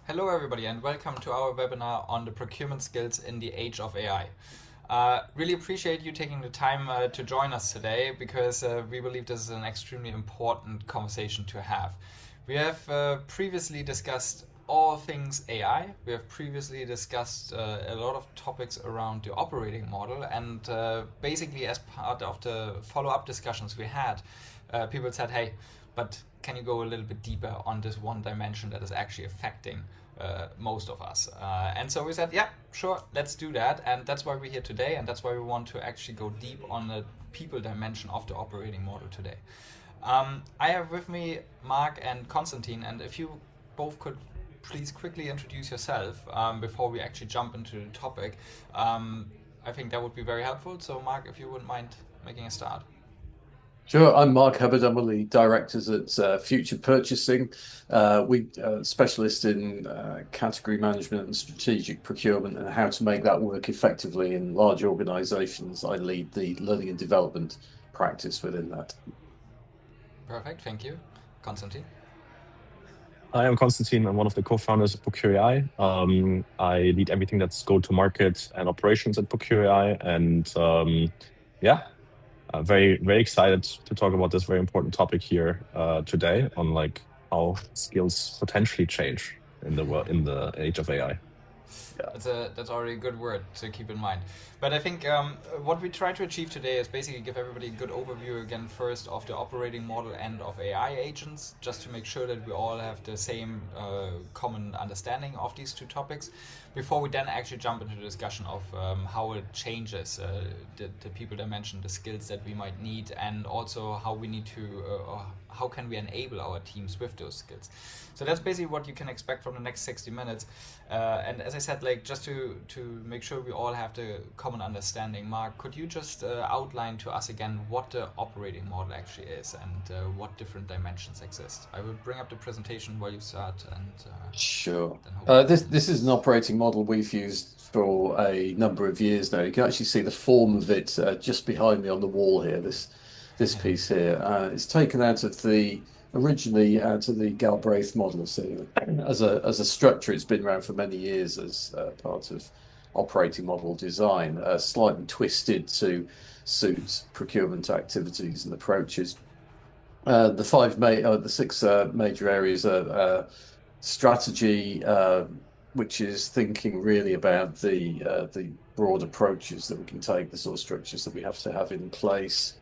Hello, everybody, and welcome to our webinar on the procurement skills in the age of AI. Really appreciate you taking the time to join us today because we believe this is an extremely important conversation to have. We have previously discussed all things AI. We have previously discussed a lot of topics around the operating model, and basically, as part of the follow-up discussions we had, people said, hey, but can you go a little bit deeper on this one dimension that is actually affecting most of us? And so we said, yeah, sure, let's do that. And that's why we're here today. And that's why we want to actually go deep on the people dimension of the operating model today. I have with me Mark and Konstantin. And if you both could please quickly introduce yourself before we actually jump into the topic, I think that would be very helpful. So Mark, if you wouldn't mind making a start. Sure, I'm Mark Hubbard. I'm one of the directors at Future Purchasing. We specialist in category management and strategic procurement and how to make that work effectively in large organizations. I lead the learning and development practice within that. Perfect, thank you. Konstantin? I am Konstantin. I'm one of the co-founders of Procure.ai. I lead everything that's go-to-market and operations at Procure.ai. And yeah, very, very excited to talk about this very important topic here today on like how skills potentially change in the age of AI. That's already a good word to keep in mind. But I think what we try to achieve today is basically give everybody a good overview again first of the operating model and of AI agents, just to make sure that we all have the same common understanding of these two topics, before we then actually jump into the discussion of how it changes the people dimension, the skills that we might need, and also how we need to, how can we enable our teams with those skills. So that's basically what you can expect from the next 60 minutes. And as I said, like just to make sure we all have the common understanding, Mark, could you just outline to us again what the operating model actually is and what different dimensions exist? I will bring up the presentation while you start. And Sure. This is an operating model we've used for a number of years now. You can actually see the form of it just behind me on the wall here. This piece here. It's taken out of originally out of the Galbraith model. So as a structure, it's been around for many years as part of operating model design, slightly twisted to suit procurement activities and approaches. The six major areas are strategy, which is thinking really about the broad approaches that we can take, the sort of structures that we have to have in place.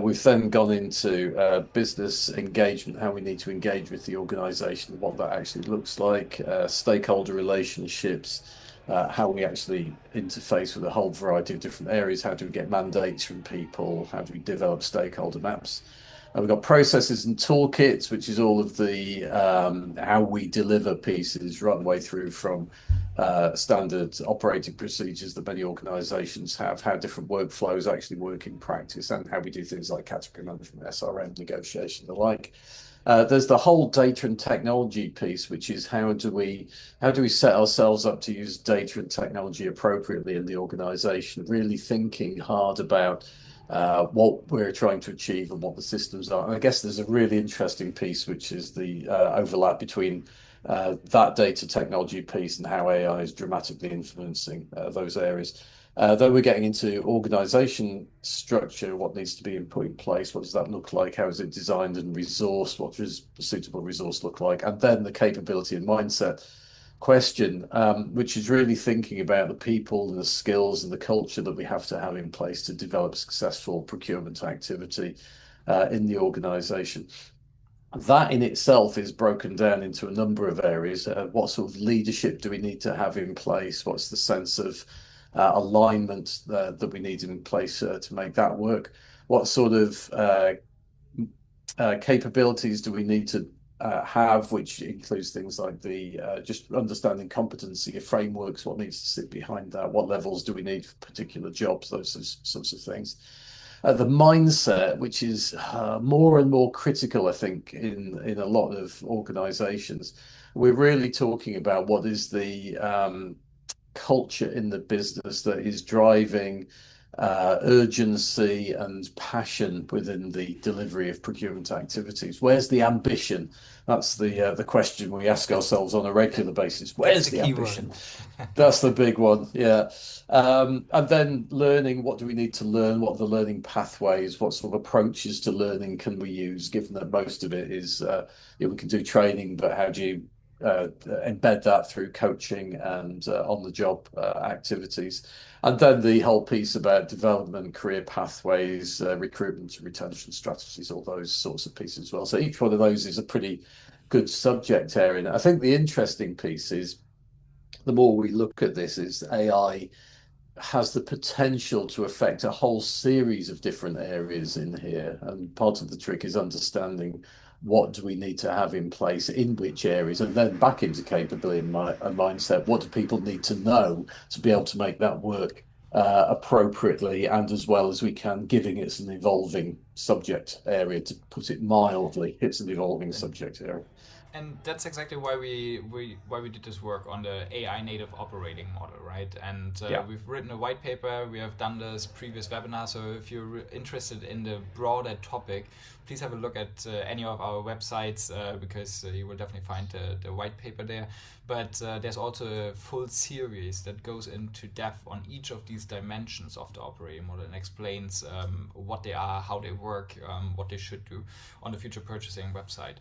We've then gone into business engagement, how we need to engage with the organization, what that actually looks like, stakeholder relationships, how we actually interface with a whole variety of different areas, how do we get mandates from people, how do we develop stakeholder maps. We've got processes and toolkits, which is all of the how we deliver pieces right the way through from standard operating procedures that many organizations have, how different workflows actually work in practice, and how we do things like category management, SRM, negotiation, the like. There's the whole data and technology piece, which is how do we set ourselves up to use data and technology appropriately in the organization, really thinking hard about what we're trying to achieve and what the systems are. And I guess there's a really interesting piece, which is the overlap between that data technology piece and how AI is dramatically influencing those areas. Though we're getting into organization structure, what needs to be put in place, what does that look like, how is it designed and resourced, what does a suitable resource look like, and then the capability and mindset question, which is really thinking about the people and the skills and the culture that we have to have in place to develop successful procurement activity in the organization. That in itself is broken down into a number of areas. What sort of leadership do we need to have in place? What's the sense of alignment that we need in place to make that work? What sort of capabilities do we need to have, which includes things like the just understanding competency of frameworks, what needs to sit behind that, what levels do we need for particular jobs, those sorts of things. The mindset, which is more and more critical, I think, in a lot of organizations. We're really talking about what is the culture in the business that is driving urgency and passion within the delivery of procurement activities? Where's the ambition? That's the question we ask ourselves on a regular basis. Where's the ambition? That's the big one, yeah. And then learning, what do we need to learn? What are the learning pathways? What sort of approaches to learning can we use, given that most of it is, we can do training, but how do you embed that through coaching and on-the-job activities? And then the whole piece about development, career pathways, recruitment and retention strategies, all those sorts of pieces as well. So each one of those is a pretty good subject area. And I think the interesting piece is, the more we look at this, is AI has the potential to affect a whole series of different areas in here. And part of the trick is understanding what do we need to have in place in which areas, and then back into capability and mindset. What do people need to know to be able to make that work appropriately and as well as we can, giving it's an evolving subject area, to put it mildly. It's an evolving subject area. And that's exactly why we did this work on the Ai-native operating model, right? And we've written a white paper. We have done this previous webinar. So if you're interested in the broader topic, please have a look at any of our websites because you will definitely find the white paper there. But there's also a full series that goes into depth on each of these dimensions of the operating model and explains what they are, how they work, what they should do on the Future Purchasing website.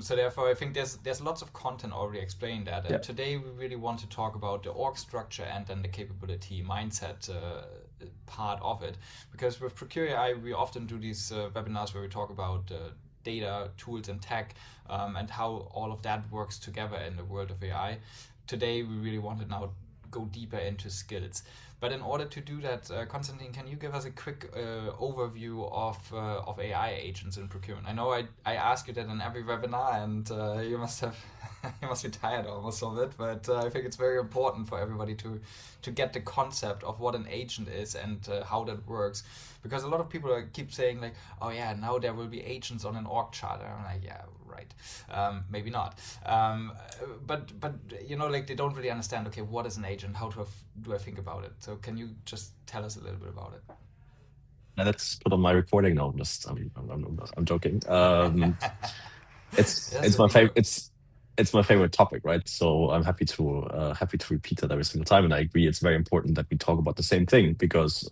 So therefore, I think there's lots of content already explaining that. And today we really want to talk about the org structure and then the capability mindset part of it. Because with Procure AI, we often do these webinars where we talk about data, tools, and tech, and how all of that works together in the world of AI. Today, we really want to now go deeper into skills. But in order to do that, Konstantin, can you give us a quick overview of AI agents in procurement? I know I ask you that in every webinar, and you must be tired almost of it. But I think it's very important for everybody to get the concept of what an agent is and how that works, because a lot of people keep saying like, oh yeah, now there will be agents on an org chart. And I'm like, yeah, right, maybe not. But like they don't really understand. Okay, what is an agent? How do I think about it? So can you just tell us a little bit about it? Now let's put on my recording now. I'm joking. It's my favorite. It's my favorite topic, right? So I'm happy to repeat that every single time. And I agree, it's very important that we talk about the same thing, because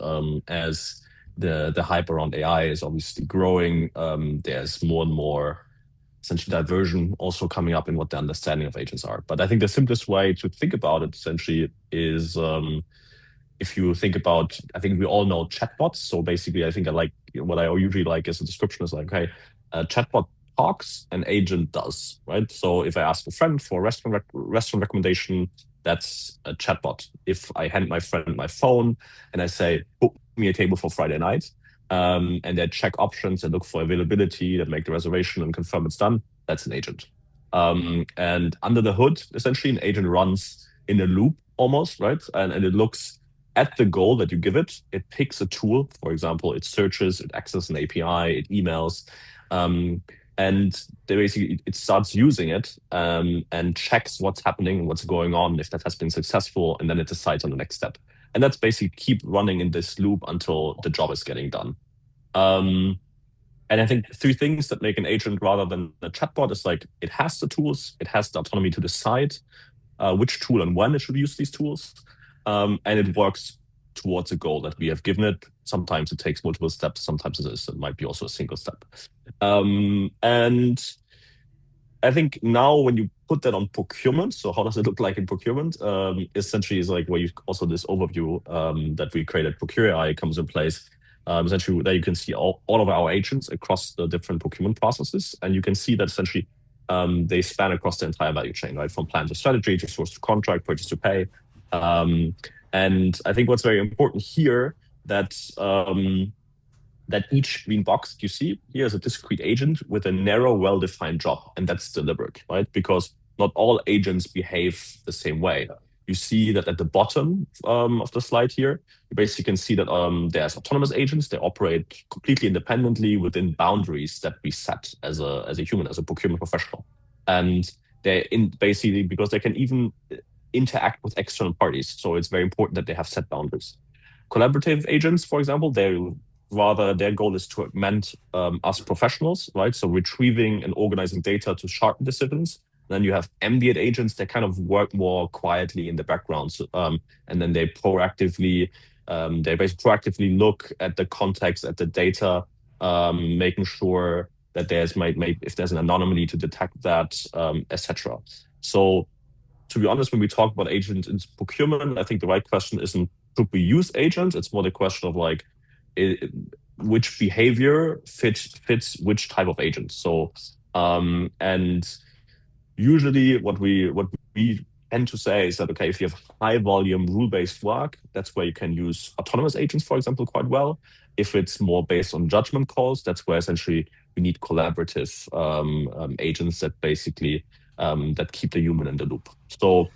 as the hype around AI is obviously growing, there's more and more essentially diversion also coming up in what the understanding of agents are. But I think the simplest way to think about it essentially is, if you think about, I think we all know chatbots. So basically, I think what I usually like as a description is like, okay, a chatbot talks, an agent does, right? So if I ask a friend for a restaurant recommendation, that's a chatbot. If I hand my friend my phone and I say, book me a table for Friday night, and they check options and look for availability, that make the reservation and confirm it's done, that's an agent. And under the hood, essentially, an agent runs in a loop almost, right? And it looks at the goal that you give it. It picks a tool, for example, it searches, it accesses an API, it emails, and it starts using it and checks what's happening, what's going on, if that has been successful, and then it decides on the next step. And that's basically keep running in this loop until the job is getting done. And I think three things that make an agent rather than a chatbot is like, it has the tools, it has the autonomy to decide which tool and when it should use these tools, and it works towards a goal that we have given it. Sometimes it takes multiple steps, sometimes it might be also a single step. And I think now when you put that on procurement, so how does it look like in procurement? Essentially is like where you also this overview that we created, Procure AI, comes in place. Essentially there you can see all of our agents across the different procurement processes. And you can see that essentially they span across the entire value chain, right? From plan to strategy, to source to contract, purchase to pay. And I think what's very important here that each green box that you see here is a discrete agent with a narrow, well-defined job, and that's deliberate, right? Because not all agents behave the same way. You see that at the bottom of the slide here, you basically can see that there's autonomous agents. They operate completely independently within boundaries that we set as a human, as a procurement professional, and they're basically because they can even interact with external parties. So it's very important that they have set boundaries. collaborative agents, for example, their goal is to augment us professionals, right? So retrieving and organizing data to sharpen decisions. Then you have ambient agents that kind of work more quietly in the background, and then they basically proactively look at the context, at the data, making sure that if there's an anomaly to detect that, etc. So to be honest, when we talk about agents in procurement, I think the right question isn't should we use agents? It's more the question of like which behavior fits which type of agent. So and usually what we tend to say is that, okay, if you have high volume rule-based work, that's where you can use autonomous agents, for example, quite well. If it's more based on judgment calls, that's where essentially you need collaborative agents that basically that keep the human in the loop. So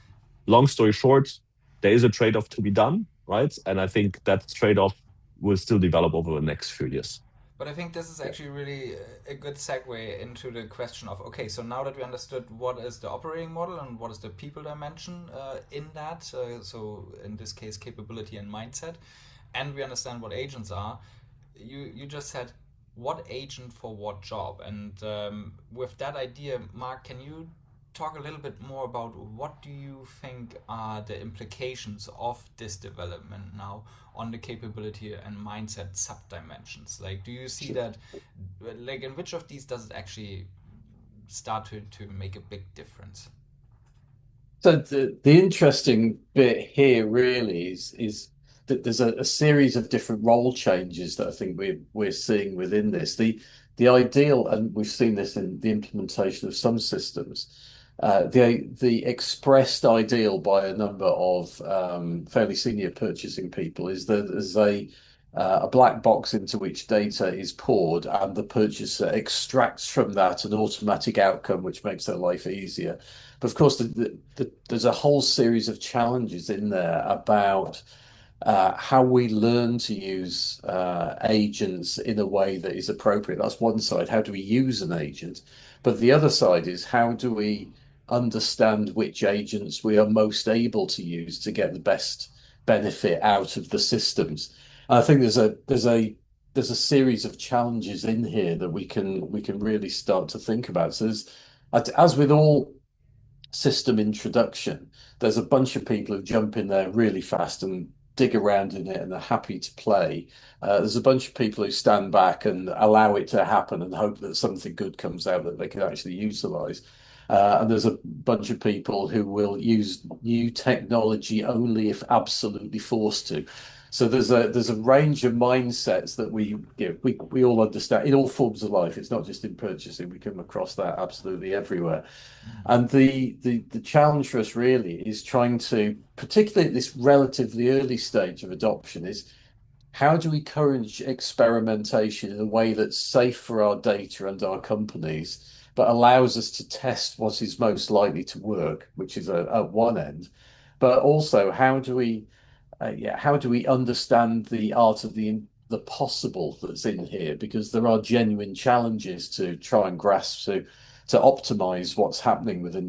long story short, there is a trade-off to be done, right? And I think that trade-off will still develop over the next few years. But I think this is actually really a good segue into the question of, okay, so now that we understood what is the operating model and what is the people dimension in that, so in this case capability and mindset, and we understand what agents are, you just said what agent for what job. And with that idea, Mark, can you talk a little bit more about what do you think are the implications of this development now on the capability and mindset sub-dimensions? Like, do you see that, like, in which of these does it actually start to make a big difference? So the interesting bit here really is that there's a series of different role changes that I think we're seeing within this. The ideal, and we've seen this in the implementation of some systems, the expressed ideal by a number of fairly senior purchasing people is that there's a black box into which data is poured, and the purchaser extracts from that an automatic outcome which makes their life easier. But of course, there's a whole series of challenges in there about how we learn to use agents in a way that is appropriate. That's one side. How do we use an agent? But the other side is how do we understand which agents we are most able to use to get the best benefit out of the systems? And I think there's a series of challenges in here that we can really start to think about. So as with all system introduction, there's a bunch of people who jump in there really fast and dig around in it and are happy to play. There's a bunch of people who stand back and allow it to happen and hope that something good comes out that they can actually utilize. And there's a bunch of people who will use new technology only if absolutely forced to. So there's a range of mindsets that we all understand in all forms of life. It's not just in purchasing. We come across that absolutely everywhere. And the challenge for us really is trying to, particularly at this relatively early stage of adoption, is how do we encourage experimentation in a way that's safe for our data and our companies, but allows us to test what is most likely to work, which is at one end. But also, how do we understand the art of the possible that's in here? Because there are genuine challenges to try and grasp to optimize what's happening within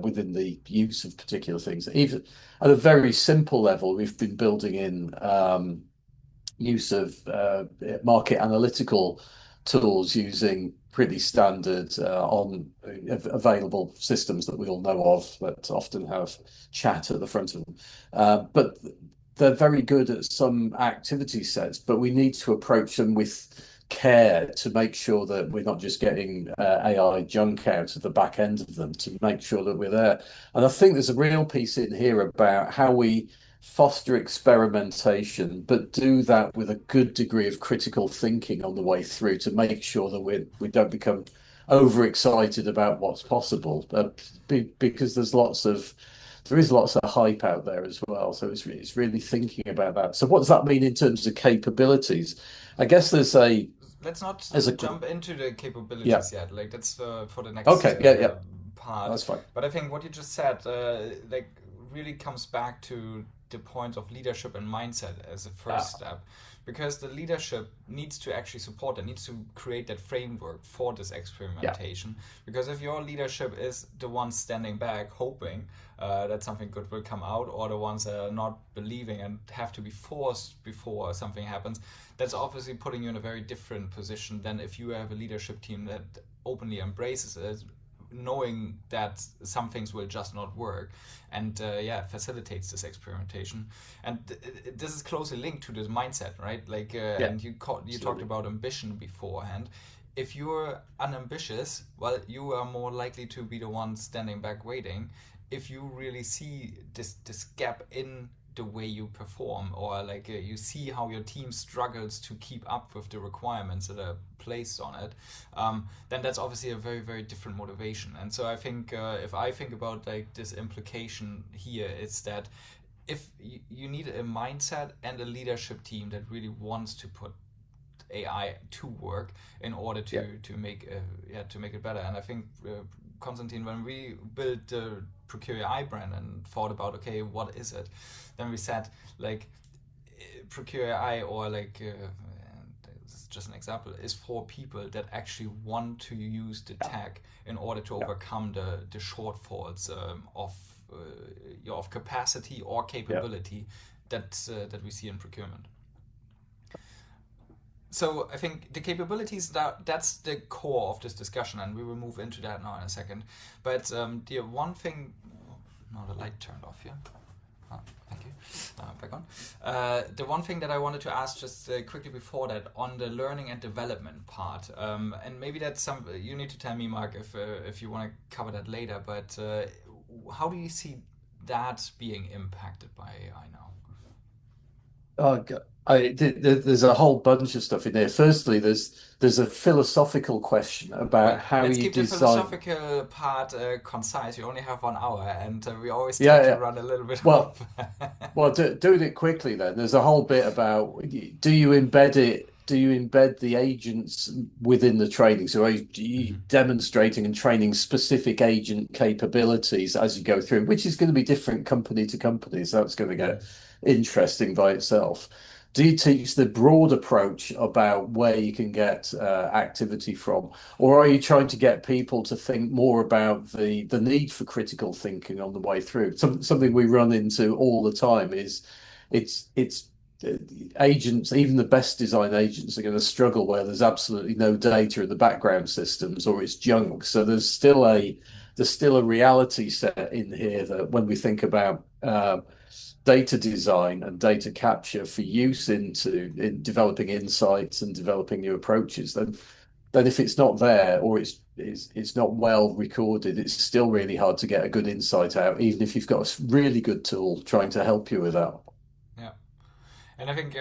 within the use of particular things. Even at a very simple level, we've been building in use of market analytical tools using pretty standard on available systems that we all know of that often have chat at the front of them. But they're very good at some activity sets, but we need to approach them with care to make sure that we're not just getting AI junk out of the back end of them, to make sure that we're there. And I think there's a real piece in here about how we foster experimentation, but do that with a good degree of critical thinking on the way through to make sure that we don't become overexcited about what's possible. Because there is lots of hype out there as well. So it's really thinking about that. So what does that mean in terms of capabilities? I guess let's not jump into the capabilities yet. Like that's for the next part. That's fine. But I think what you just said, like, really comes back to the points of leadership and mindset as a first step, because the leadership needs to actually support it, needs to create that framework for this experimentation. Because if your leadership is the one standing back hoping that something good will come out, or the ones that are not believing and have to be forced before something happens, that's obviously putting you in a very different position than if you have a leadership team that openly embraces it, knowing that some things will just not work, and facilitates this experimentation. And this is closely linked to this mindset, right? Like, and you talked about ambition beforehand. If you're unambitious, well, you are more likely to be the one standing back waiting. If you really see this gap in the way you perform, or like you see how your team struggles to keep up with the requirements that are placed on it, then that's obviously a very, very different motivation. And so I think if I think about like this implication here, it's that if you need a mindset and a leadership team that really wants to put AI to work in order to make it better. And I think Konstantin, when we built the Procure AI brand and thought about, okay, what is it? Then we said, like, Procure AI, or like, this is just an example, is for people that actually want to use the tech in order to overcome the shortfalls of capacity or capability that we see in procurement. So I think the capabilities, that's the core of this discussion, and we will move into that now in a second. But the one thing, now the light turned off here. Oh, thank you. Back on. The one thing that I wanted to ask just quickly before that, on the learning and development part, and maybe that's you need to tell me, Mark, if you want to cover that later. But how do you see that being impacted by AI now? Oh, God. There's a whole bunch of stuff in there. Firstly, there's a philosophical question about how let's you keep design. The philosophical part concise. We only have 1 hour, and we always try to run a little bit off. Well, doing it quickly then. There's a whole bit about, do you embed it? Do you embed the agents within the training? So are you demonstrating and training specific agent capabilities as you go through, which is going to be different company to company. So that's going to get interesting by itself. Do you teach the broad approach about where you can get activity from, or are you trying to get people to think more about the need for critical thinking on the way through? Something we run into all the time is it's agents, even the best design agents, are going to struggle where there's absolutely no data in the background systems, or it's junk. So there's still a reality set in here that when we think about data design and data capture for use in developing insights and developing new approaches, then if it's not there, or it's not well recorded, it's still really hard to get a good insight out, even if you've got a really good tool trying to help you with that. Yeah. And I think,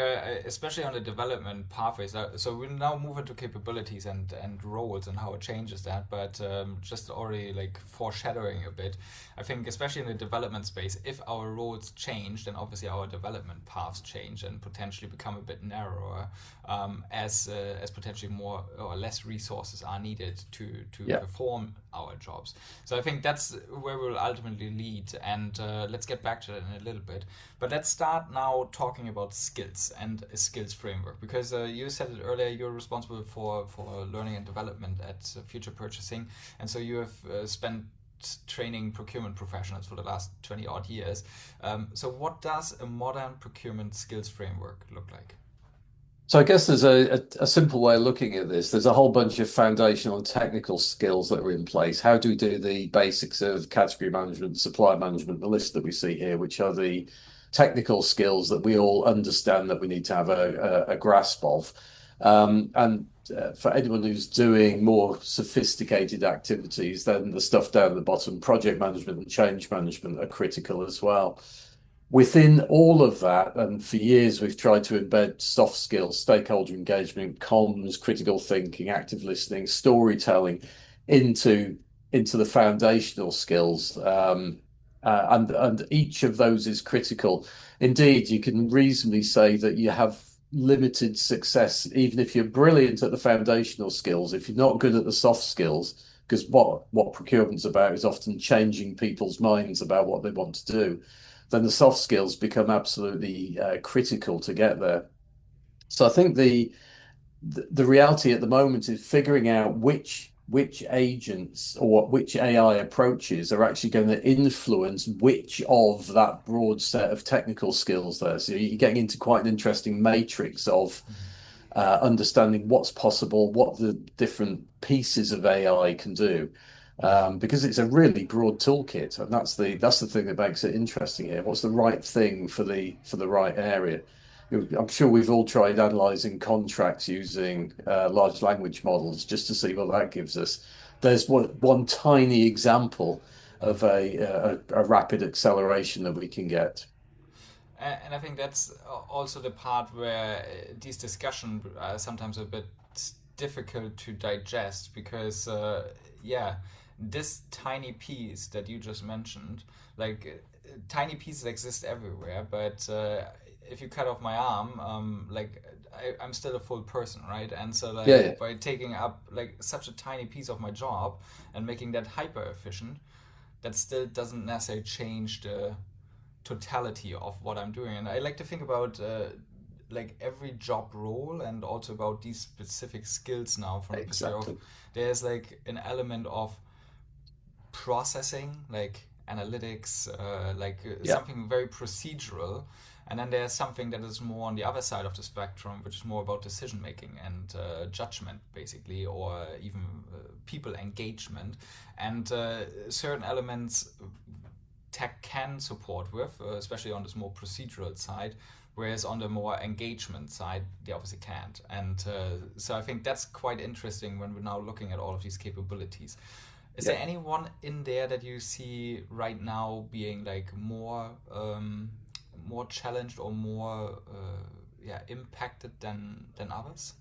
especially on the development pathways, so we'll now move into capabilities and roles and how it changes that. But just already like foreshadowing a bit, I think especially in the development space, if our roles change, then obviously our development paths change and potentially become a bit narrower, as potentially more or less resources are needed to perform our jobs. So I think that's where we'll ultimately lead, and let's get back to that in a little bit. But let's start now talking about skills and a skills framework, because you said it earlier, you're responsible for learning and development at Future Purchasing, and so you have spent training procurement professionals for the last 20 odd years. So what does a modern procurement skills framework look like? So I guess there's a simple way of looking at this. There's a whole bunch of foundational and technical skills that are in place. How do we do the basics of category management, supply management, the list that we see here, which are the technical skills that we all understand that we need to have a grasp of. And for anyone who's doing more sophisticated activities, then the stuff down at the bottom, project management and change management, are critical as well. Within all of that, and for years we've tried to embed soft skills, stakeholder engagement, comms, critical thinking, active listening, storytelling into the foundational skills. And each of those is critical. Indeed, you can reasonably say that you have limited success, even if you're brilliant at the foundational skills, if you're not good at the soft skills, because what procurement's about is often changing people's minds about what they want to do. then the soft skills become absolutely critical to get there. So I think the reality at the moment is figuring out which agents or which AI approaches are actually going to influence which of that broad set of technical skills there. So you're getting into quite an interesting matrix of understanding what's possible, what the different pieces of AI can do, because it's a really broad toolkit, and that's the thing that makes it interesting here. What's the right thing for the right area? I'm sure we've all tried analyzing contracts using large language models just to see what that gives us. There's one tiny example of a rapid acceleration that we can get. And I think that's also the part where these discussions are sometimes a bit difficult to digest because, yeah, this tiny piece that you just mentioned, like tiny pieces exist everywhere, but if you cut off my arm, like I'm still a full person, right? And so like Yeah, by taking up like such a tiny piece of my job and making that hyper efficient, that still doesn't necessarily change the totality of what I'm doing. And I like to think about like every job role and also about these specific skills now from the perspective of exactly. there's like an element of processing, like analytics, Yeah, something very procedural. And then there's something that is more on the other side of the spectrum, which is more about decision making and judgment, basically, or even people engagement. And certain elements tech can support with, especially on this more procedural side, whereas on the more engagement side, they obviously can't. And so I think that's quite interesting when we're now looking at all of these capabilities. Is yeah. there anyone in there that you see right now being like more challenged or more impacted than others?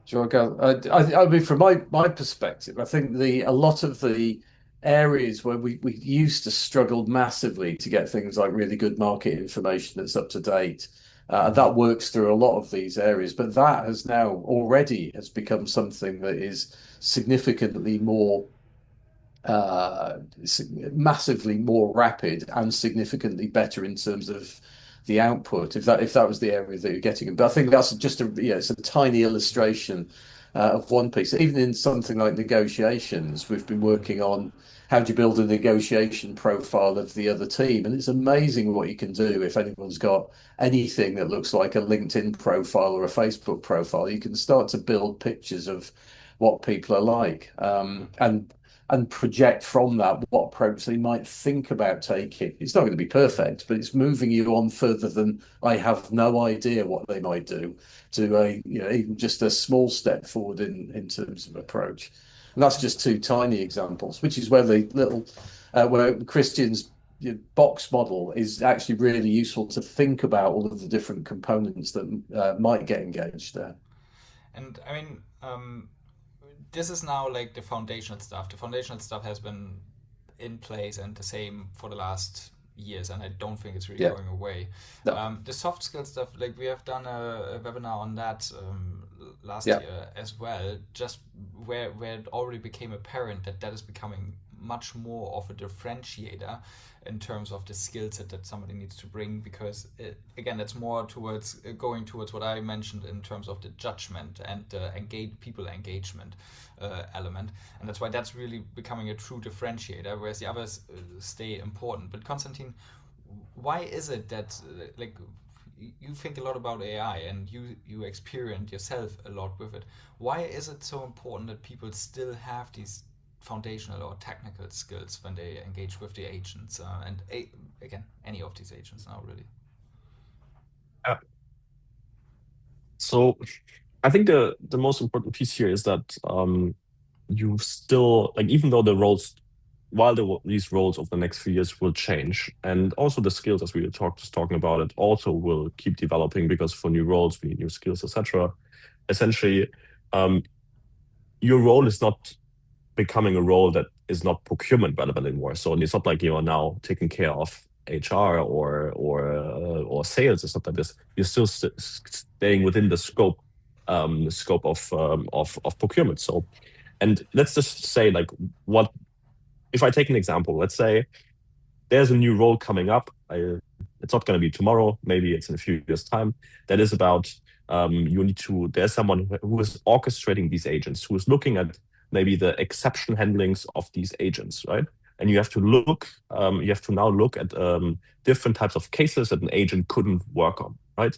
Sure, go. I mean, from my perspective, I think a lot of the areas where we used to struggle massively to get things like really good market information that's up to date, and that works through a lot of these areas. But that has now already has become something that is significantly more massively more rapid and significantly better in terms of the output. If that was the area that you're getting, but I think that's just it's a tiny illustration of one piece. Even in something like negotiations, we've been working on how do you build a negotiation profile of the other team, and it's amazing what you can do if anyone's got anything that looks like a LinkedIn profile or a Facebook profile. You can start to build pictures of what people are like, and project from that what approach they might think about taking. It's not going to be perfect, but it's moving you on further than I have no idea what they might do to even just a small step forward in terms of approach. And that's just two tiny examples, which is where the little where Christian's box model is actually really useful to think about all of the different components that might get engaged there. And I mean, this is now like the foundational stuff. The foundational stuff has been in place and the same for the last years, and I don't think it's really Yeah, going away. no, The soft skill stuff, like we have done a webinar on that last yeah, year as well, just where it already became apparent that that is becoming much more of a differentiator in terms of the skill set that somebody needs to bring, because again, that's more towards going towards what I mentioned in terms of the judgment and people engagement element, and that's why that's really becoming a true differentiator, whereas the others stay important. But Konstantin, why is it that like you think a lot about AI and you experience yourself a lot with it? Why is it so important that people still have these foundational or technical skills when they engage with the agents and again any of these agents now really? Uh, So I think the most important piece here is that you still like, even though the roles, while these roles of the next few years will change, and also the skills as we were just talking about it also will keep developing, because for new roles we need new skills, etc. Essentially, um, your role is not becoming a role that is not procurement relevant anymore. So it's not like you are now taking care of HR or sales or something like this. You're still staying within the scope of procurement. So, and let's just say, like, what if I take an example? Let's say there's a new role coming up. It's not going to be tomorrow. Maybe it's in a few years' time. That is about there's someone who is orchestrating these agents, who is looking at maybe the exception handlings of these agents, right? And you have to now look at different types of cases that an agent couldn't work on, right?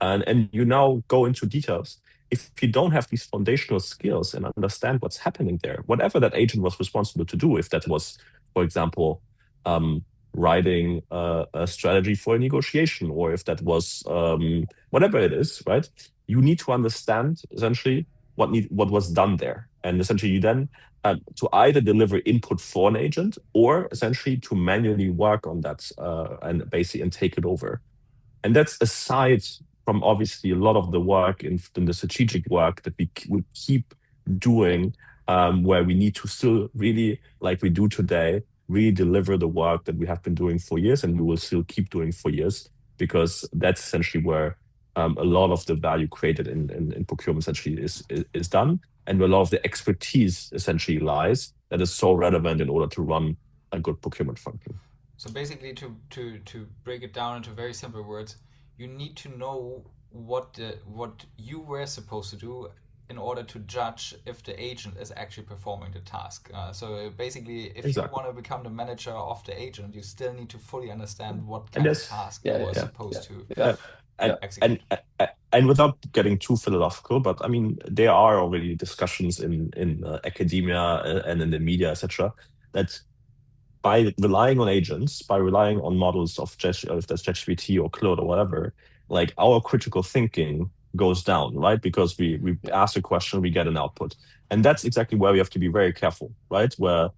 And you now go into details. If you don't have these foundational skills and understand what's happening there, whatever that agent was responsible to do, if that was, for example, writing a strategy for a negotiation, or if that was whatever it is, right? You need to understand essentially what was done there, and essentially you then to either deliver input for an agent or essentially to manually work on that and take it over. And that's aside from obviously a lot of the work in the strategic work that we would keep doing, where we need to still really, like we do today, really deliver the work that we have been doing for years and we will still keep doing for years, because that's essentially where a lot of the value created in procurement essentially is done, and where a lot of the expertise essentially lies that is so relevant in order to run a good procurement function. So basically, to break it down into very simple words, you need to know what you were supposed to do in order to judge if the agent is actually performing the task. So basically, if you want to become the manager of the agent, you still need to fully understand what kind of task you were supposed to execute. And without getting too philosophical, but I mean, there are already discussions in academia and in the media, etc., that by relying on agents, by relying on models of if that's ChatGPT or Claude or whatever, like our critical thinking goes down, right? Because we ask a question, we get an output. And that's exactly where we have to be very careful, right? Where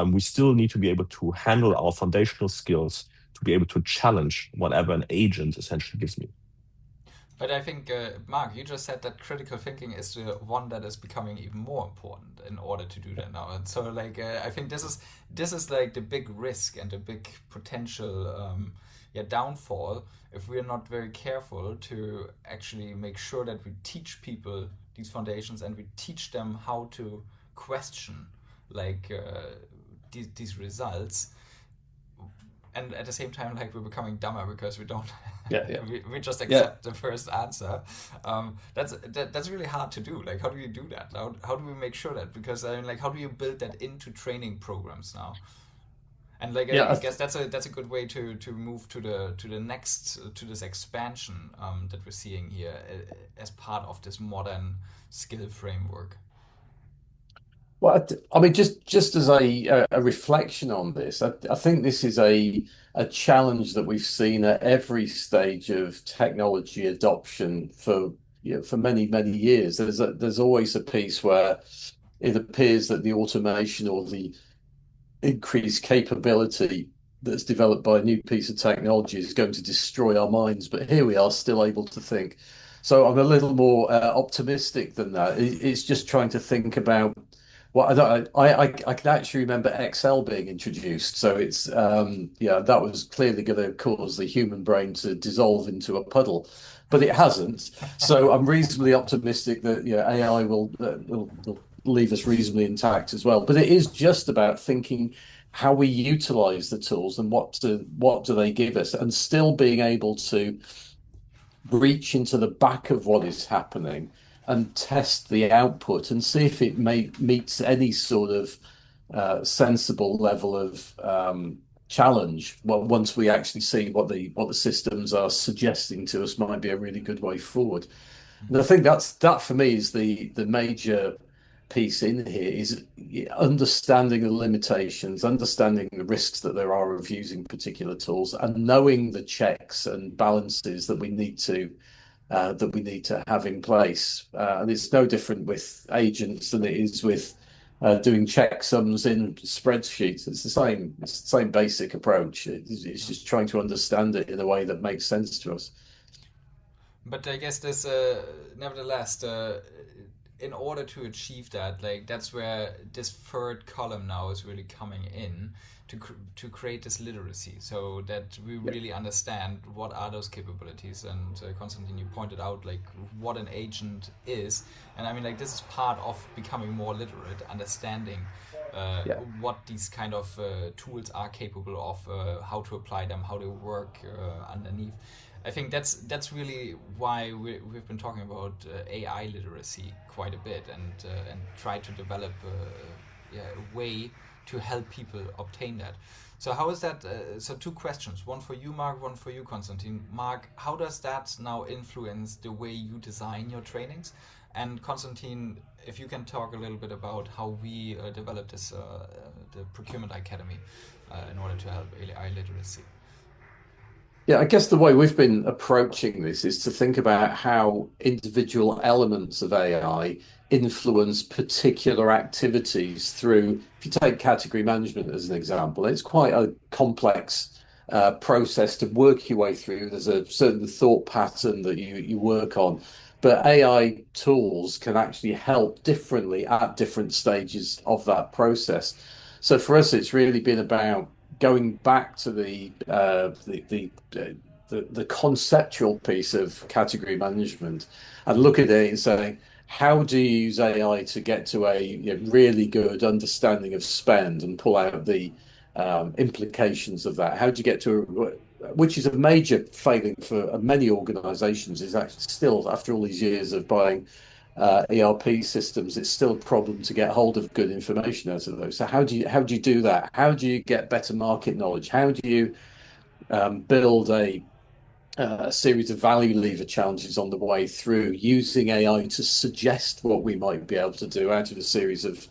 we still need to be able to handle our foundational skills to be able to challenge whatever an agent essentially gives me. But I think, Mark, you just said that critical thinking is the one that is becoming even more important in order to do that now. And so, like, I think this is like the big risk and the big potential downfall if we are not very careful to actually make sure that we teach people these foundations and we teach them how to question like these results. And at the same time, like, we're becoming dumber because we don't. we just accept the first answer. That's really hard to do. Like, how do you do that? How do we make sure that? Because I mean, like, how do you build that into training programs now? And like, I guess that's a good way to move to the next to this expansion that we're seeing here as part of this modern skill framework. Well, I mean, just as a reflection on this, I think this is a challenge that we've seen at every stage of technology adoption for many years. There's always a piece where it appears that the automation or the increased capability that's developed by a new piece of technology is going to destroy our minds, but here we are still able to think. So I'm a little more optimistic than that. It's just trying to think about. Well, I can actually remember Excel being introduced, so it's that was clearly going to cause the human brain to dissolve into a puddle, but it hasn't. So I'm reasonably optimistic that AI will leave us reasonably intact as well. But it is just about thinking how we utilize the tools and what do they give us, and still being able to reach into the back of what is happening and test the output and see if it meets any sort of sensible level of challenge. Well, once we actually see what the systems are suggesting to us, might be a really good way forward. And I think that for me is the major piece in here, is understanding the limitations, understanding the risks that there are of using particular tools, and knowing the checks and balances that we need to have in place. And it's no different with agents than it is with doing checksums in spreadsheets. It's the same basic approach. It's just trying to understand it in a way that makes sense to us. But I guess this, nevertheless, in order to achieve that, like, that's where this third column now is really coming in to create this literacy, so that we really understand what are those capabilities. And Konstantin, you pointed out like what an agent is, and I mean, like, this is part of becoming more literate, understanding Yeah. what these kind of tools are capable of, how to apply them, how they work underneath. I think that's really why we've been talking about AI literacy quite a bit, and try to develop a way to help people obtain that. So how is that? So two questions: one for you, Mark; one for you, Konstantin. Mark, how does that now influence the way you design your trainings? And Konstantin, if you can talk a little bit about how we develop this, the Procurement Academy, in order to help AI literacy. Yeah, I guess the way we've been approaching this is to think about how individual elements of AI influence particular activities through, if you take category management as an example, it's quite a complex process to work your way through. There's a certain thought pattern that you work on, but AI tools can actually help differently at different stages of that process. So for us, it's really been about going back to the conceptual piece of category management and look at it and say, how do you use AI to get to a really good understanding of spend and pull out the implications of that? How do you get to which is a major failing for many organizations, is actually still, after all these years of buying ERP systems, it's still a problem to get hold of good information out of those. So how do you do that? How do you get better market knowledge? How do you build a series of value lever challenges on the way through using AI to suggest what we might be able to do out of a series of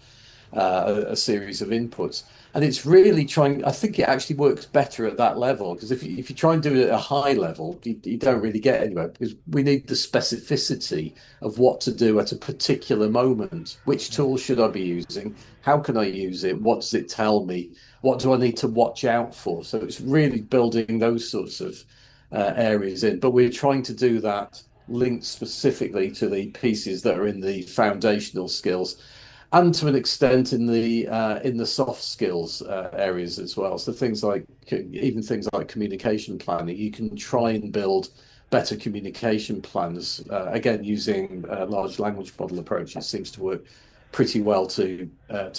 inputs? And it's really trying. I think it actually works better at that level, because if you try and do it at a high level, you don't really get anywhere, because we need the specificity of what to do at a particular moment. Which tool should I be using? How can I use it? What does it tell me? What do I need to watch out for? So it's really building those sorts of areas in, but we're trying to do that linked specifically to the pieces that are in the foundational skills, and to an extent in the soft skills areas as well. So things like communication planning, you can try and build better communication plans. Again, using large language model approaches seems to work pretty well to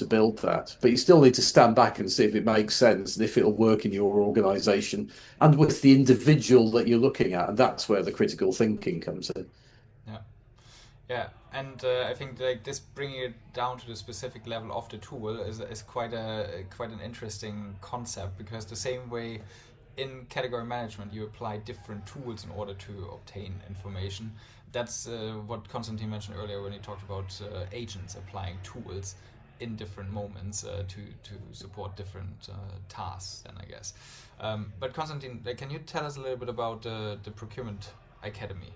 build that. But you still need to stand back and see if it makes sense and if it'll work in your organization and with the individual that you're looking at. And that's where the critical thinking comes in. Yeah. Yeah, and I think like this, bringing it down to the specific level of the tool is quite an interesting concept, because the same way in category management you apply different tools in order to obtain information. That's what Konstantin mentioned earlier when he talked about agents applying tools in different moments to support different tasks. Then I guess. But Konstantin, can you tell us a little bit about the Procurement Academy?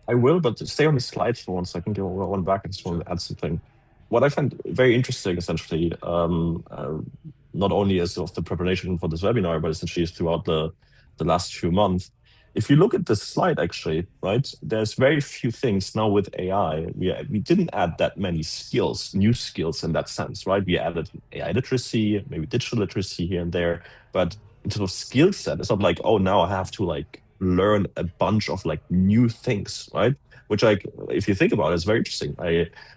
I will, but stay on the slides for 1 second. Go one back. I just want to add something. What I find very interesting, essentially, not only as of the preparation for this webinar, but essentially throughout the last few months. If you look at this slide, actually, right, there's very few things now with AI. We didn't add that many skills, new skills in that sense, right? We added AI literacy, maybe digital literacy here and there, but in terms of skill set, it's not like, oh, now I have to like learn a bunch of like new things, right? Which, like, if you think about it, is very interesting.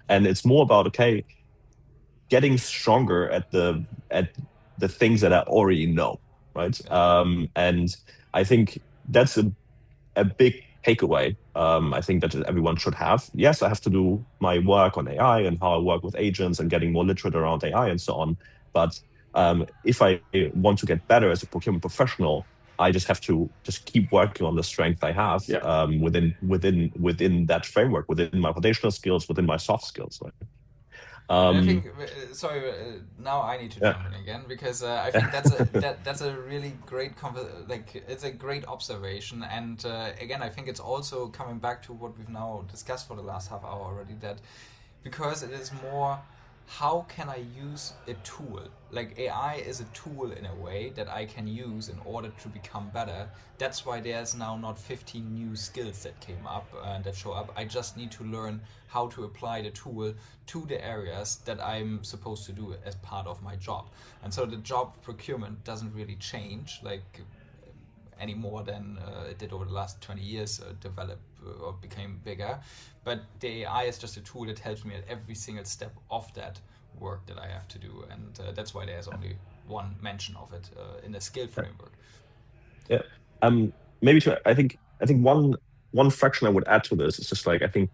And it's more about, okay, getting stronger at the things that I already know, right? And I think that's a big takeaway. I think that everyone should have. Yes, I have to do my work on AI and how I work with agents and getting more literate around AI and so on. But if I want to get better as a procurement professional, I just have to just keep working on the strength I have within that framework, within my foundational skills, within my soft skills. Right? And I think, sorry, now I need to jump in again, because I think that's a really great it's a great observation. And again, I think it's also coming back to what we've now discussed for the last half hour already, that because it is more, how can I use a tool? Like, AI is a tool in a way that I can use in order to become better. That's why there's now not 15 new skills that came up and that show up. I just need to learn how to apply the tool to the areas that I'm supposed to do as part of my job. And so the job procurement doesn't really change. Like, any more than it did over the last 20 years develop or became bigger. But the AI is just a tool that helps me at every single step of that work that I have to do, and that's why there's only one mention of it in the skill framework. Yeah. Maybe I think one fraction I would add to this is just like, I think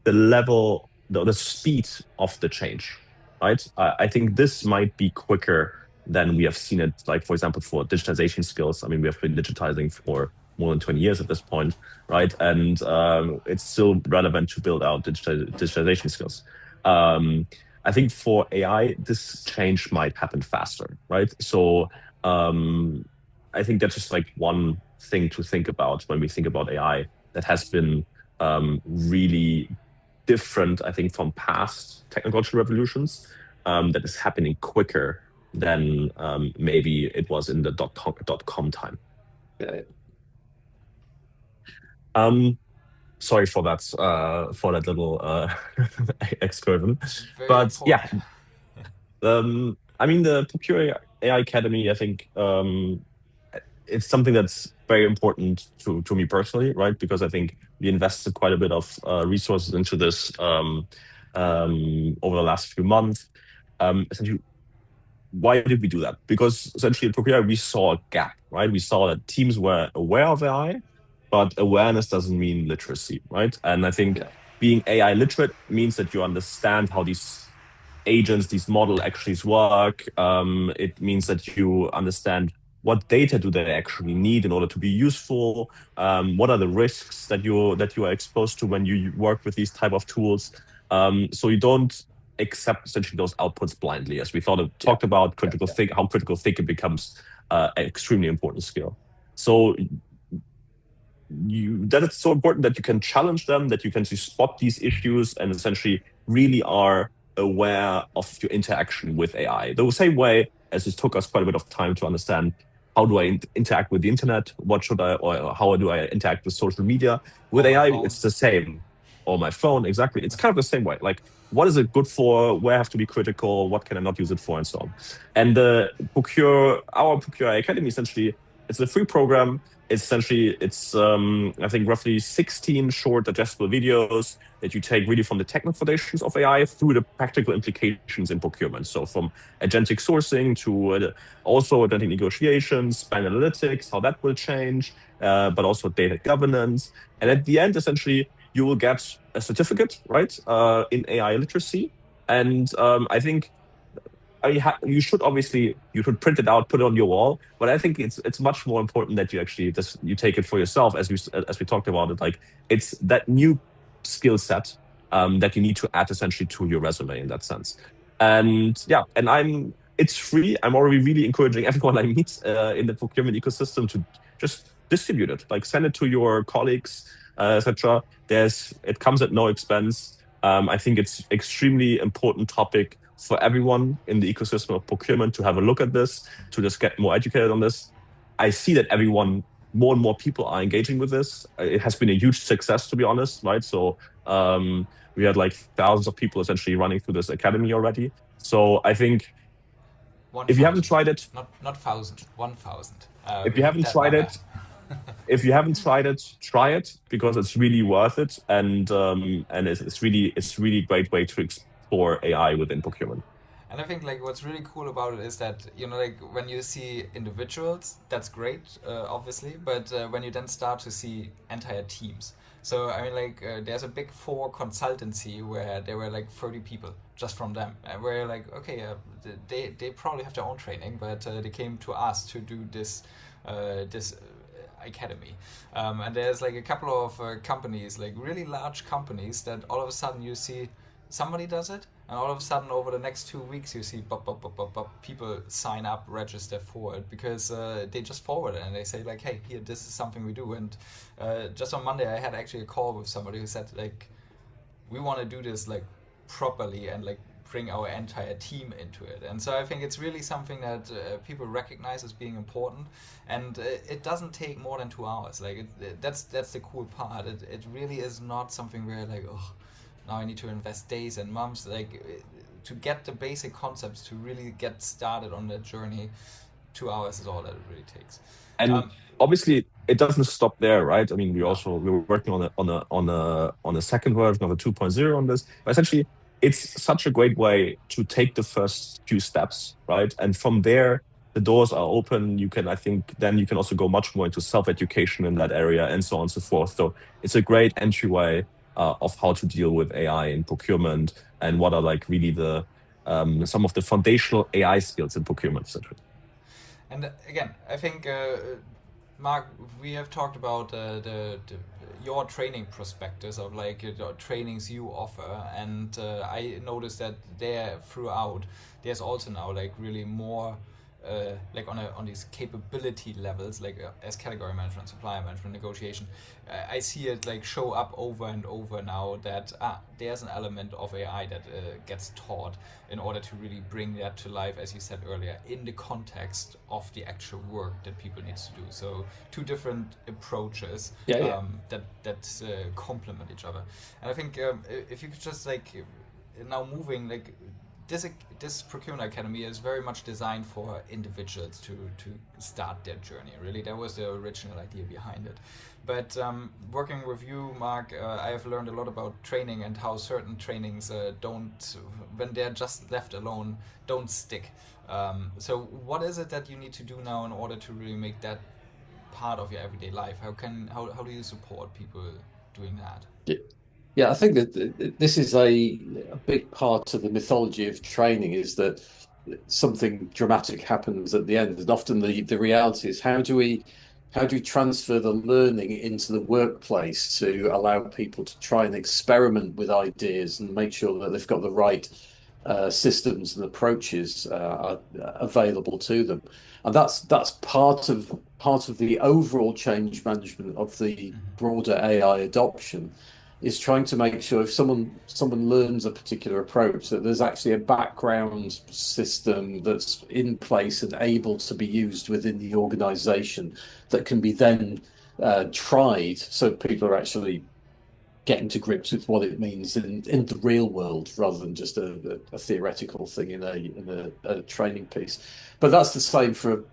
the level, the speed of the change, right? I think this might be quicker than we have seen it, like, for example, for digitization skills. I mean, we have been digitizing for more than 20 years at this point, right? And it's still relevant to build out digitization skills. I think for AI, this change might happen faster, right? So I think that's just like one thing to think about when we think about AI that has been really different, I think, from past technological revolutions, that is happening quicker than maybe it was in the dot-com time. Yeah. Sorry for that little excursion. Very But important. yeah, I mean, the Procure AI Academy, I think it's something that's very important to me personally, right? Because I think we invested quite a bit of resources into this over the last few months. Essentially, why did we do that? Because essentially at Procure, we saw a gap, right? We saw that teams were aware of AI, but awareness doesn't mean literacy, right? And I think Yeah. being AI literate means that you understand how these agents, these model actually work. It means that you understand what data do they actually need in order to be useful. What are the risks that you are exposed to when you work with these type of tools? So you don't accept essentially those outputs blindly, as we talked about how critical thinking becomes an extremely important skill. So that it's so important that you can challenge them, that you can spot these issues, and essentially really are aware of your interaction with AI. The same way as it took us quite a bit of time to understand how do I interact with the internet, or how do I interact with social media. With AI, it's the same. Or my phone, exactly. It's kind of the same way. Like, what is it good for? Where I have to be critical? What can I not use it for? And so on. And our Procure Academy, essentially, it's a free program. Essentially, it's I think roughly 16 short digestible videos that you take really from the technical foundations of AI through the practical implications in procurement. So from agentic sourcing to also agentic negotiations, spend analytics, how that will change, but also data governance. And at the end, essentially, you will get a certificate, right, in AI literacy. And I think you should print it out, put it on your wall. But I think it's much more important that you actually you take it for yourself, as we talked about it. Like, it's that new skill set that you need to add essentially to your resume in that sense. And yeah, and it's free. I'm already really encouraging everyone I meet in the procurement ecosystem to just distribute it, like send it to your colleagues, etc. It comes at no expense. I think it's extremely important topic for everyone in the ecosystem of procurement to have a look at this, to just get more educated on this. I see that more and more people are engaging with this. It has been a huge success, to be honest, right? So we had like thousands of people essentially running through this academy already. So I think 1, if you haven't tried it, not thousand, 1,000. if you haven't tried it, if you haven't tried it, try it, because it's really worth it, and it's really a great way to explore AI within procurement. And I think like what's really cool about it is that, you know, like when you see individuals, that's great, obviously, but when you then start to see entire teams. So I mean, like there's a big four consultancy where there were like 30 people just from them, and we're like, okay, they probably have their own training, but they came to us to do this academy. And there's like a couple of companies, like really large companies, that all of a sudden you see somebody does it, and all of a sudden over the next 2 weeks you see people sign up, register for it, because they just forward it and they say like, hey, here, this is something we do. And just on Monday I had actually a call with somebody who said like, we want to do this like properly and like bring our entire team into it. And so I think it's really something that people recognize as being important, and it doesn't take more than 2 hours. Like that's the cool part. It really is not something where like, oh, now I need to invest days and months. Like to get the basic concepts, to really get started on that journey, 2 hours is all that it really takes. And obviously, it doesn't stop there, right? I mean, we're working on a second version of a 2.0 on this. But essentially, it's such a great way to take the first few steps, right? And from there, the doors are open. I think then you can also go much more into self-education in that area and so on and so forth. So it's a great entryway of how to deal with AI in procurement and what are like really the some of the foundational AI skills in procurement, essentially. And again, I think, Mark, we have talked about your training prospectus of like the trainings you offer, and I noticed that there throughout there's also now like really more like on these capability levels, like as category management, supplier management, negotiation. I see it like show up over and over now that there's an element of AI that gets taught in order to really bring that to life, as you said earlier, in the context of the actual work that people need to do. So two different approaches that complement each other. And I think if you could just like now moving like this procurement academy is very much designed for individuals to start their journey. Really, that was the original idea behind it. But working with you, Mark, I have learned a lot about training and how certain trainings don't, when they're just left alone, don't stick. So what is it that you need to do now in order to really make that part of your everyday life? How do you support people doing that? Yeah, I think that this is a big part of the mythology of training, is that something dramatic happens at the end, and often the reality is how do we transfer the learning into the workplace to allow people to try and experiment with ideas and make sure that they've got the right systems and approaches available to them, and that's part of the overall change management of the broader AI adoption, is trying to make sure if someone learns a particular approach, that there's actually a background system that's in place and able to be used within the organization that can be then tried, so people are actually getting to grips with what it means in the real world, rather than just a theoretical thing in a training piece. But that's the same for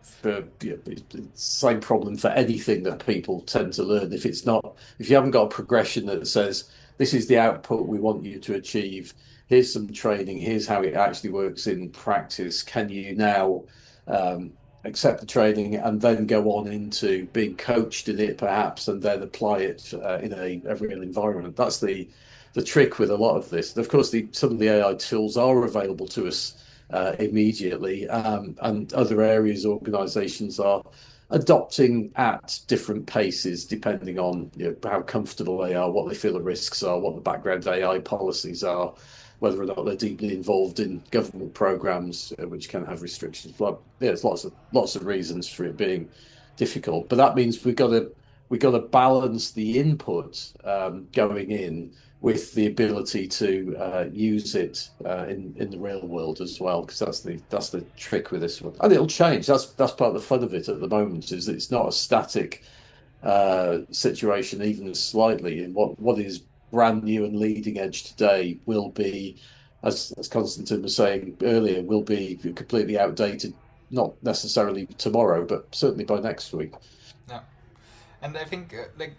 same problem for anything that people tend to learn. If you haven't got a progression that says this is the output we want you to achieve, here's some training, here's how it actually works in practice, can you now accept the training and then go on into being coached in it perhaps, and then apply it in a real environment. That's the trick with a lot of this. And of course, some of the AI tools are available to us immediately, and other areas organizations are adopting at different paces depending on how comfortable they are, what they feel the risks are, what the background AI policies are, whether or not they're deeply involved in government programs, which can have restrictions. But there's lots of reasons for it being difficult. But that means we've got to balance the input going in with the ability to use it in the real world as well, because that's the trick with this one. And it'll change. That's part of the fun of it at the moment, is it's not a static situation even slightly. And what is brand new and leading edge today will be, as Konstantin was saying earlier, will be completely outdated, not necessarily tomorrow, but certainly by next week. Yeah. And I think like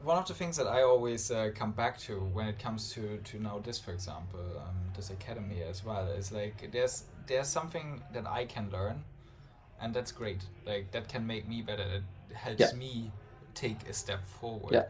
one of the things that I always come back to when it comes to now this, for example, this academy as well, is like there's something that I can learn, and that's great. Like that can make me better. It helps me take a step forward. Yeah.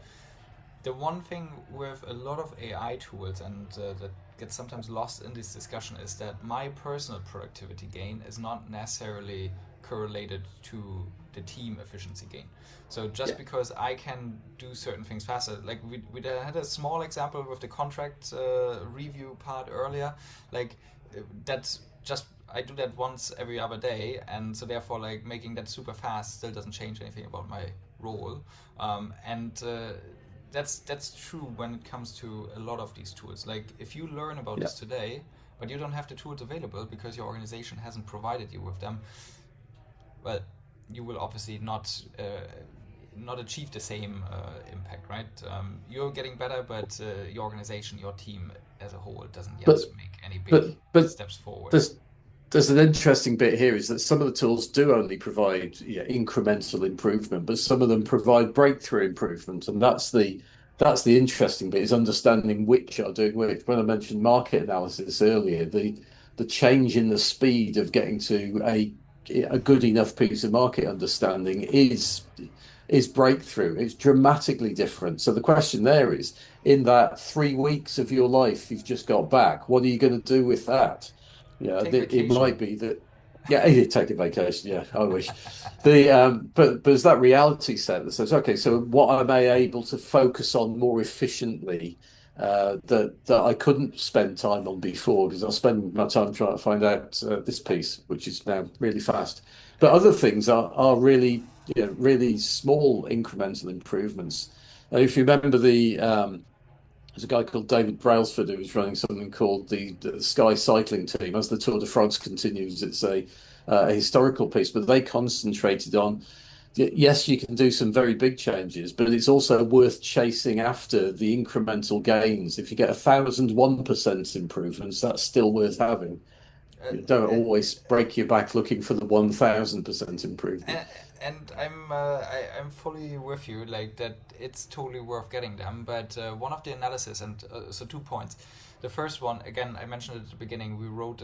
The one thing with a lot of AI tools, and that gets sometimes lost in this discussion, is that my personal productivity gain is not necessarily correlated to the team efficiency gain. So just because I can do certain things faster, like we had a small example with the contract review part earlier, like that's just, I do that once every other day, and so therefore like making that super fast still doesn't change anything about my role. That's true when it comes to a lot of these tools. Like if you learn about this today, but you don't have the tools available because your organization hasn't provided you with them, well, you will obviously not achieve the same impact, right? You're getting better, but your organization, your team as a whole doesn't yet make any big steps forward. there's an interesting bit here is that some of the tools do only provide incremental improvement, but some of them provide breakthrough improvement, and that's the interesting bit is understanding which are doing which. When I mentioned market analysis earlier, the change in the speed of getting to a good enough piece of market understanding is breakthrough. It's dramatically different. So the question there is, in that 3 weeks of your life you've just got back, what are you going to do with that? Yeah, Take it vacation. might be that. Yeah, you take a vacation. Yeah, I wish. But there's that reality set that says, okay, so what am I able to focus on more efficiently that I couldn't spend time on before because I'll spend my time trying to find out this piece, which is now really fast. But Uh, other things are really really small incremental improvements. If you remember there's a guy called David Brailsford who was running something called the Sky Cycling Team. As the Tour de France continues, it's a historical piece, but they concentrated on yes, you can do some very big changes, but it's also worth chasing after the incremental gains. If you get 1,001% improvements, that's still worth having. uh, You don't uh, always break your back looking for the 1,000% improvement. and, and I'm fully with you, like that. It's totally worth getting them. But one of the analysis, and so 2 points. The first one, again, I mentioned at the beginning, we wrote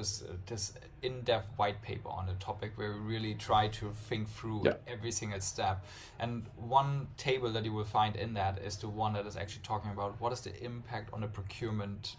this in-depth white paper on the topic where we really try to think through Yeah, every single step. And one table that you will find in that is the one that is actually talking about what is the impact on the procurement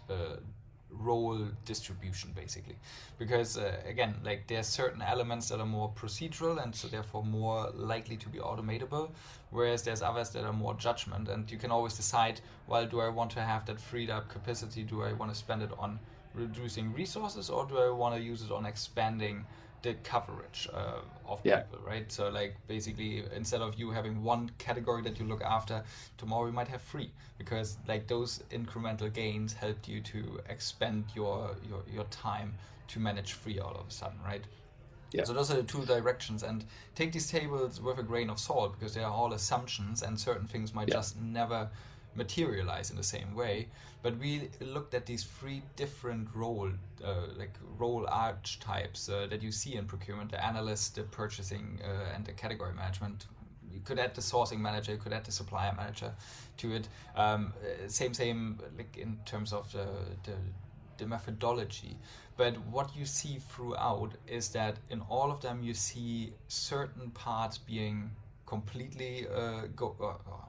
role distribution, basically, because again, like there's certain elements that are more procedural and so therefore more likely to be automatable, whereas there's others that are more judgment, and you can always decide, well, do I want to have that freed up capacity, do I want to spend it on reducing resources, or do I want to use it on expanding the coverage of yeah, people, right? So like basically instead of you having one category that you look after, tomorrow you might have three, because like those incremental gains helped you to expand your time to manage three all of a sudden, right? yeah, So those are the two directions, and take these tables with a grain of salt because they are all assumptions, and certain things might yeah, just never materialize in the same way. But we looked at these three different role archetypes that you see in procurement: the analyst, the purchasing, and the category management. You could add the sourcing manager, you could add the supplier manager to it. Same like in terms of the methodology. But what you see throughout is that in all of them you see certain parts being completely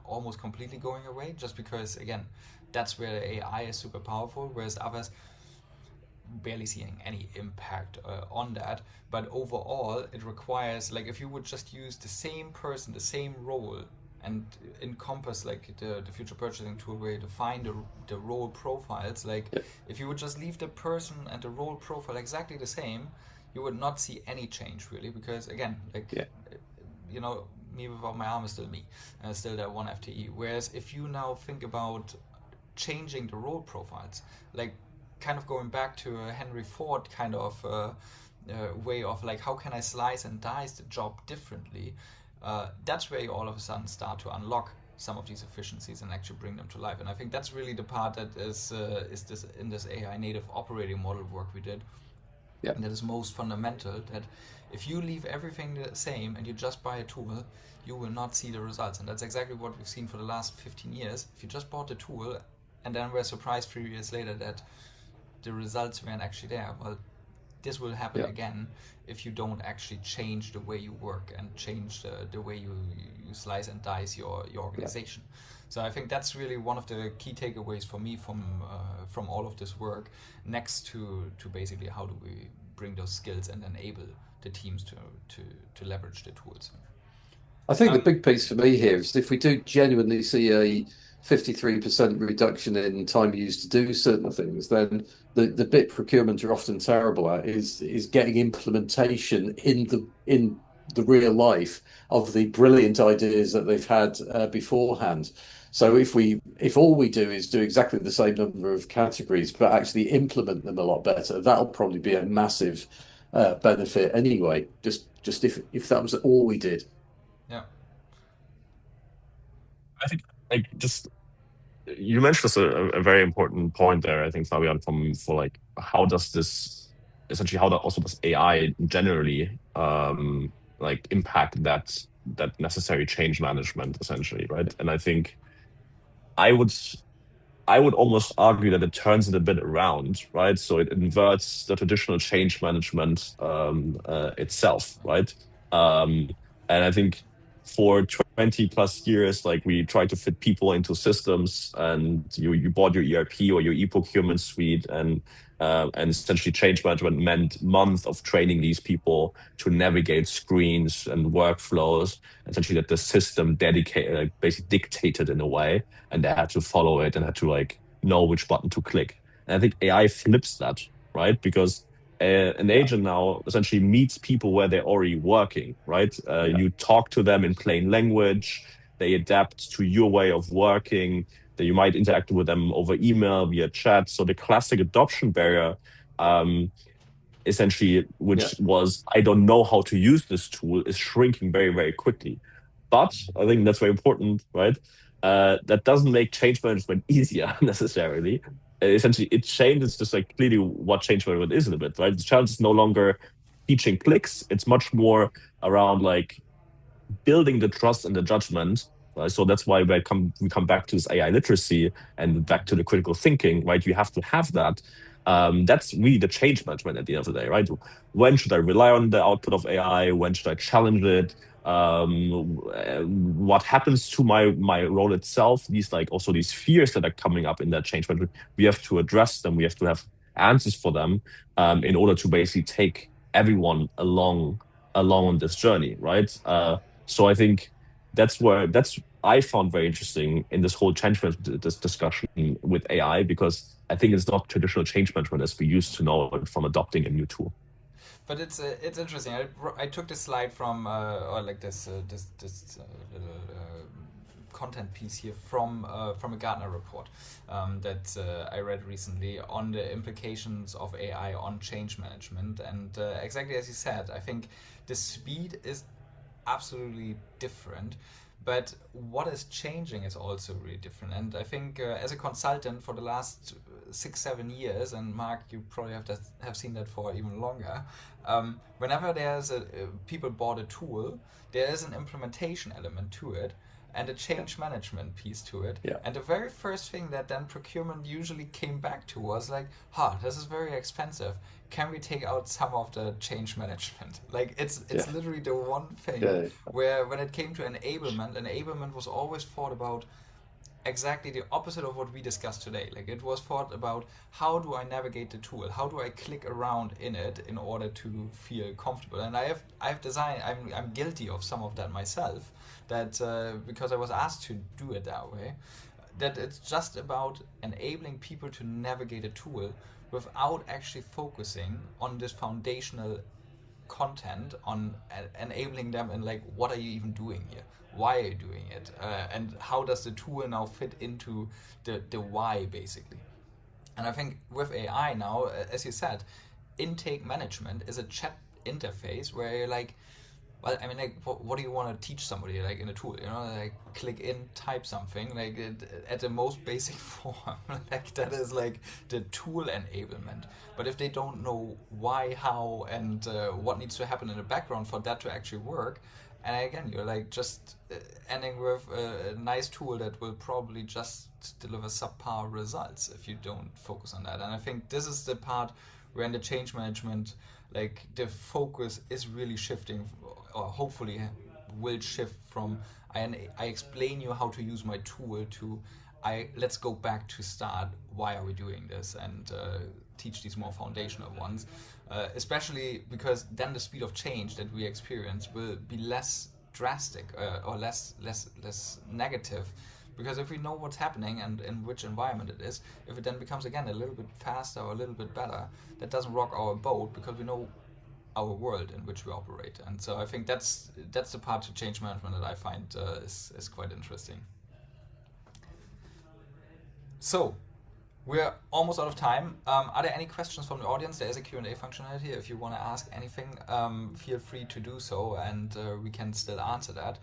almost completely going away, just because again that's where the AI is super powerful, whereas others barely seeing any impact on that. But overall it requires, like, if you would just use the same person, the same role, and encompass like the future purchasing tool where you define the role profiles, like yeah, if you would just leave the person and the role profile exactly the same, you would not see any change really, because again, like, yeah, you know, me without my arm is still me, and it's still that one FTE. Whereas if you now think about changing the role profiles, like kind of going back to a Henry Ford kind of way of like, how can I slice and dice the job differently? That's where you all of a sudden start to unlock some of these efficiencies and actually bring them to life. And I think that's really the part that is this in this AI native operating model work we did, yeah, and that is most fundamental. That if you leave everything the same and you just buy a tool, you will not see the results. And that's exactly what we've seen for the last 15 years. If you just bought the tool and then we're surprised 3 years later that the results weren't actually there, well, this will happen yeah. again if you don't actually change the way you work and change the way you slice and dice your Yeah. organization. So I think that's really one of the key takeaways for me from all of this work, next to basically how do we bring those skills and enable the teams to leverage the tools. I think the Um, big piece for me here is if we do genuinely see a 53% reduction in time used to do certain things, then the bit procurement are often terrible at is getting implementation in the real life of the brilliant ideas that they've had beforehand. So if all we do is do exactly the same number of categories, but actually implement them a lot better, that'll probably be a massive benefit anyway. Just if that was all we did. yeah, I think like just you mentioned this a very important point there. I think Fabian, from for like how does this essentially how does AI generally like impact that necessary change management, essentially, right? And I think I would I would almost argue that it turns it a bit around, right? So it inverts the traditional change management itself, right? Um, and I think for 20 plus years, like we tried to fit people into systems, and you bought your ERP or your e-procurement suite, and essentially change management meant months of training these people to navigate screens and workflows, essentially that the system dedicated, like basically dictated in a way, and they had to follow it and had to like know which button to click. And I think AI flips that, right? Because an agent now essentially meets people where they're already working, right? You talk to them in plain language, they adapt to your way of working, that you might interact with them over email, via chat. So the classic adoption barrier, essentially, which was, I don't know how to use this tool, is shrinking very, very quickly. But I think that's very important, right? That doesn't make change management easier necessarily. Essentially, it changes just like clearly what change management is a little bit, right? The challenge is no longer teaching clicks. It's much more around like building the trust and the judgment. So that's why we come back to this AI literacy and back to the critical thinking, right? You have to have that. That's really the change management at the end of the day, right? When should I rely on the output of AI? When should I challenge it? What happens to my role itself? These like also these fears that are coming up in that change management, we have to address them. We have to have answers for them in order to basically take everyone along on this journey, right? So I think that's I found very interesting in this whole change management this discussion with AI, because I think it's not traditional change management as we used to know it from adopting a new tool. But it's interesting. I took this slide from or like this little content piece here from a Gartner report that I read recently on the implications of AI on change management, and exactly as you said, I think the speed is absolutely different, but what is changing is also really different. And I think as a consultant for the last 6-7 years, and Mark, you probably have seen that for even longer, whenever there's people bought a tool, there is an implementation element to it and a change management piece to it. And the very first thing that then procurement usually came back to was like, this is very expensive. Can we take out some of the change management? Like it's literally the one thing where when it came to enablement was always thought about exactly the opposite of what we discussed today. Like it was thought about, how do I navigate the tool? How do I click around in it in order to feel comfortable? And I've designed, I'm guilty of some of that myself, that because I was asked to do it that way, that it's just about enabling people to navigate a tool without actually focusing on this foundational content, on enabling them in like, what are you even doing here? Why are you doing it? And how does the tool now fit into the why, basically? And I think with AI now, as you said, intake management is a chat interface where you're like, well, I mean, like, what do you want to teach somebody, like, in a tool? You know, like, click in, type something, like, at the most basic form. Like, that is, like, the tool enablement. But if they don't know why, how, and what needs to happen in the background for that to actually work, and again, you're, like, just ending with a nice tool that will probably just deliver subpar results if you don't focus on that. And I think this is the part where in the change management, like, the focus is really shifting, or hopefully will shift from I explain you how to use my tool to let's go back to start, why are we doing this, and teach these more foundational ones, especially because then the speed of change that we experience will be less drastic or less negative, because if we know what's happening and in which environment it is, if it then becomes again a little bit faster or a little bit better, that doesn't rock our boat, because we know our world in which we operate. And so I think that's the part to change management that I find is quite interesting. So we're almost out of time. Are there any questions from the audience? There is a Q&A functionality. If you want to ask anything, feel free to do so, and we can still answer that.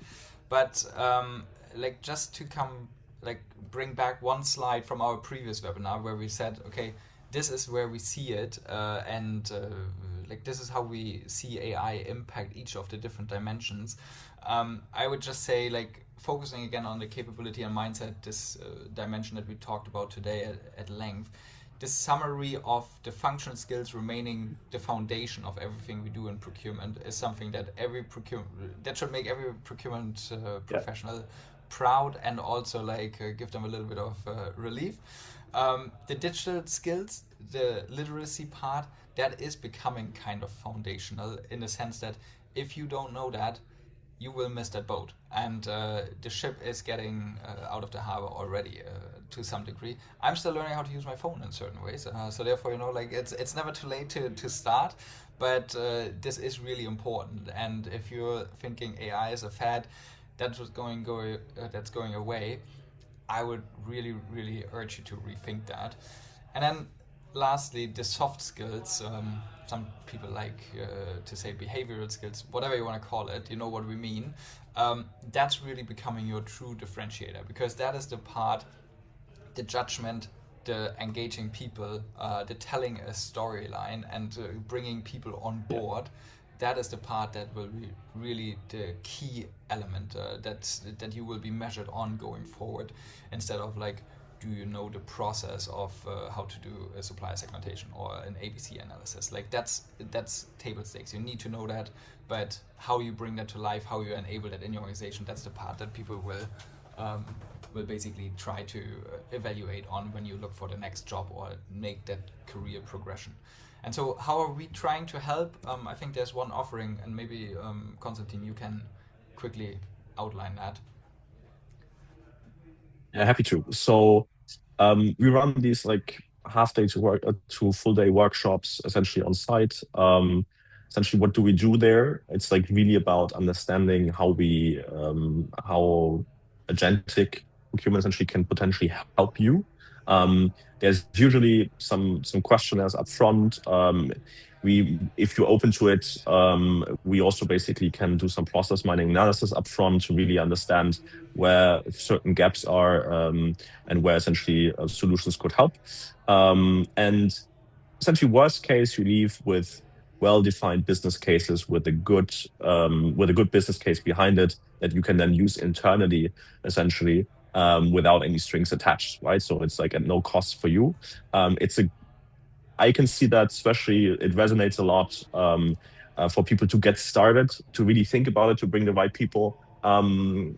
But like, just to bring back one slide from our previous webinar where we said, okay, this is where we see it, and like this is how we see AI impact each of the different dimensions. I would just say, like, focusing again on the capability and mindset, this dimension that we talked about today at length, this summary of the functional skills remaining the foundation of everything we do in procurement is something that that should make every procurement professional proud, and also like give them a little bit of relief. The digital skills, the literacy part, that is becoming kind of foundational, in the sense that if you don't know that, you will miss that boat. And the ship is getting out of the harbor already to some degree. I'm still learning how to use my phone in certain ways. So therefore, like it's never too late to start. But this is really important. And if you're thinking AI is a fad that's going away, I would really, really urge you to rethink that. And then lastly, the soft skills. Some people like to say behavioral skills, whatever you want to call it, you know what we mean. That's really becoming your true differentiator, because that is the part, the judgment, the engaging people, the telling a storyline, and bringing people on board. That is the part that will be really the key element that you will be measured on going forward, instead of like, do you know the process of how to do a supplier segmentation or an ABC analysis? Like that's table stakes. You need to know that, but how you bring that to life, how you enable that in your organization, that's the part that people will basically try to evaluate on when you look for the next job or make that career progression. And so how are we trying to help? I think there's one offering, and maybe Konstantin, you can quickly outline that. Yeah, happy to. So we run these like half day to full day workshops essentially on site. Essentially, what do we do there? It's like really about understanding how how agentic procurement essentially can potentially help you. There's usually some questionnaires up front. If you're open to it, we also basically can do some process mining analysis up front to really understand where certain gaps are, and where essentially solutions could help. And essentially, worst case, you leave with well-defined business cases with a good business case behind it that you can then use internally, essentially, without any strings attached, right? So it's like at no cost for you. I can see that, especially it resonates a lot for people to get started, to really think about it, to bring the right people into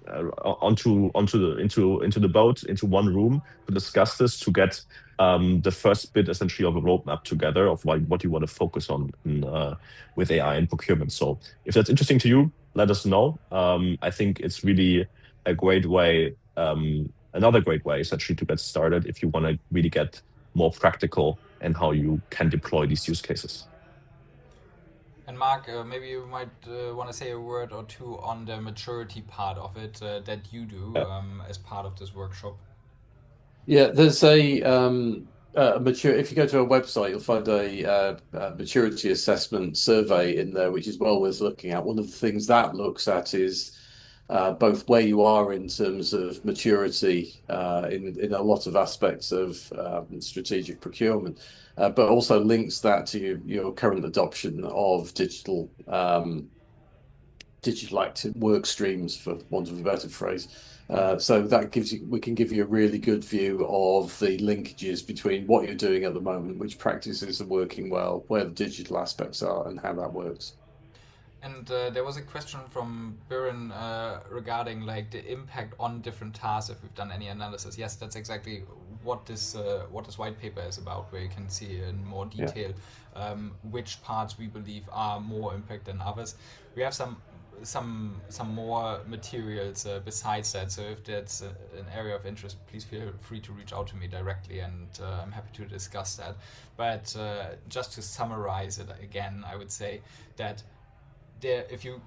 the boat, into one room to discuss this, to get the first bit essentially of a roadmap together of what you want to focus on with AI and procurement. So if that's interesting to you, let us know. I think it's really a great way, another great way essentially to get started if you want to really get more practical and how you can deploy these use cases. And Mark, maybe you might want to say a word or two on the maturity part of it that you do as part of this workshop. Yeah, there's a mature. If you go to our website, you'll find a maturity assessment survey in there, which is well worth looking at. One of the things that looks at is both where you are in terms of maturity in a lot of aspects of strategic procurement, but also links that to your current adoption of digital active work streams, for want of a better phrase. So that we can give you a really good view of the linkages between what you're doing at the moment, which practices are working well, where the digital aspects are, and how that works. And there was a question from Biren regarding like the impact on different tasks if we've done any analysis. Yes, that's exactly what this white paper is about, where you can see in more detail which parts we believe are more impact than others. We have some more materials besides that, so if that's an area of interest, please feel free to reach out to me directly, and I'm happy to discuss that. But just to summarize it again, I would say that if you